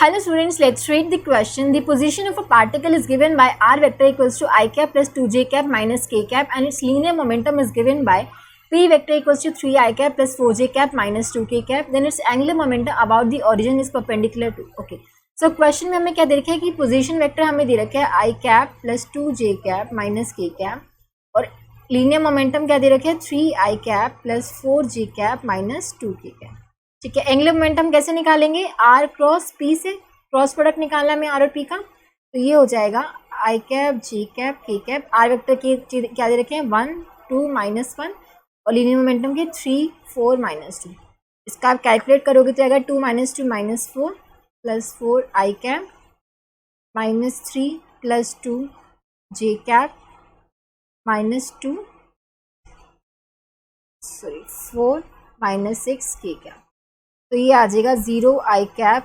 Hello students, let's read the question. The position of a particle is given by r vector equals to I cap plus 2j cap minus k cap and its linear momentum is given by p vector equals to 3I cap plus 4j cap minus 2k cap. Then its angular momentum about the origin is perpendicular to. Okay. So question में हमें क्या दे रखा है कि position vector हमें दे रखा है I cap plus 2j cap minus k cap और लीनियर मोमेंटम क्या दे रखे है 3I cap plus 4j cap minus 2k cap. ठीक है, एंगुलर मोमेंटम कैसे निकालेंगे, आर क्रॉस पी से क्रॉस प्रोडक्ट निकालना है हमें आर और पी का, तो ये हो जाएगा आई कैप जी कैप के कैप. आर वेक्टर के क्या दे रखे हैं 1 2 -1 और लीनियर मोमेंटम के 3 4 -2. इसका आप कैलकुलेट करोगे तो अगर 2 - 2 -4 प्लस 4 आई कैप -3 प्लस 2 जे कैप -2 4 -6 के कैप. तो ये आ जाएगा 0 आई कैप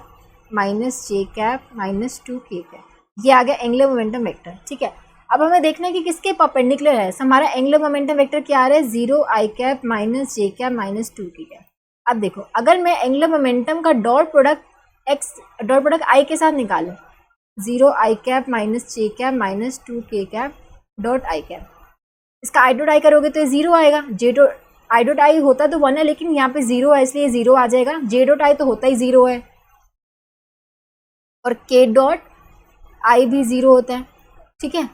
माइनस जे कैप माइनस 2 के कैप. ये आ गया एंगुलर मोमेंटम वेक्टर. ठीक है, अब हमें देखना है कि किसके परपेंडिकुलर है. हमारा एंगुलर मोमेंटम वेक्टर क्या आ रहा है 0 आई कैप माइनस जे कैप माइनस 2 के कैप. अब देखो, अगर मैं एंगुलर मोमेंटम का डॉट प्रोडक्ट आई के साथ निकालूं 0 आई कैप माइनस जे कैप माइनस 2 के कैप डॉट आई कैप, इसका आई डॉट आई करोगे तो ये 0 आएगा. J dot I dot I होता तो 1 है लेकिन यहाँ पे 0 है इसलिए 0 आ जाएगा. जे डॉट आई तो होता ही 0 है और के डॉट आई भी 0 होता है. ठीक है,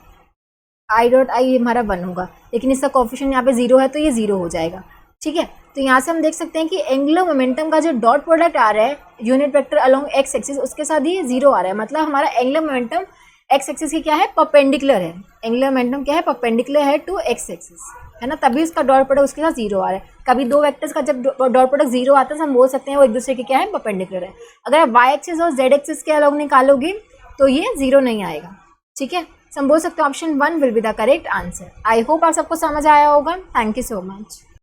आई डॉट आई हमारा 1 होगा लेकिन इसका कोफिशिएंट यहाँ पे 0 है तो ये 0 हो जाएगा. ठीक है, तो यहाँ से हम देख सकते हैं कि एंगुलर मोमेंटम का जो डॉट प्रोडक्ट आ रहा है unit vector along x axis उसके साथ ही 0 आ रहा है. मतलब हमारा एंगुलर मोमेंटम एक्स एक्सिस की क्या है परपेंडिकुलर है. एंगुलर मोमेंटम क्या है परपेंडिकुलर है टू एक्स एक्सिस है ना, तभी उसका डॉट प्रोडक्ट उसके साथ 0 आ रहा है. कभी दो वेक्टर्स का जब डॉट प्रोडक्ट 0 आता है तो हम बोल सकते हैं वो एक दूसरे के क्या है परपेंडिकुलर है. अगर आप वाई एक्सिस और जेड एक्सिस के अलोंग निकालोगे तो ये 0 नहीं आएगा. ठीक है, हम बोल सकते हैं option 1 will be the correct answer. I hope आप सबको समझ आया होगा. Thank you so much.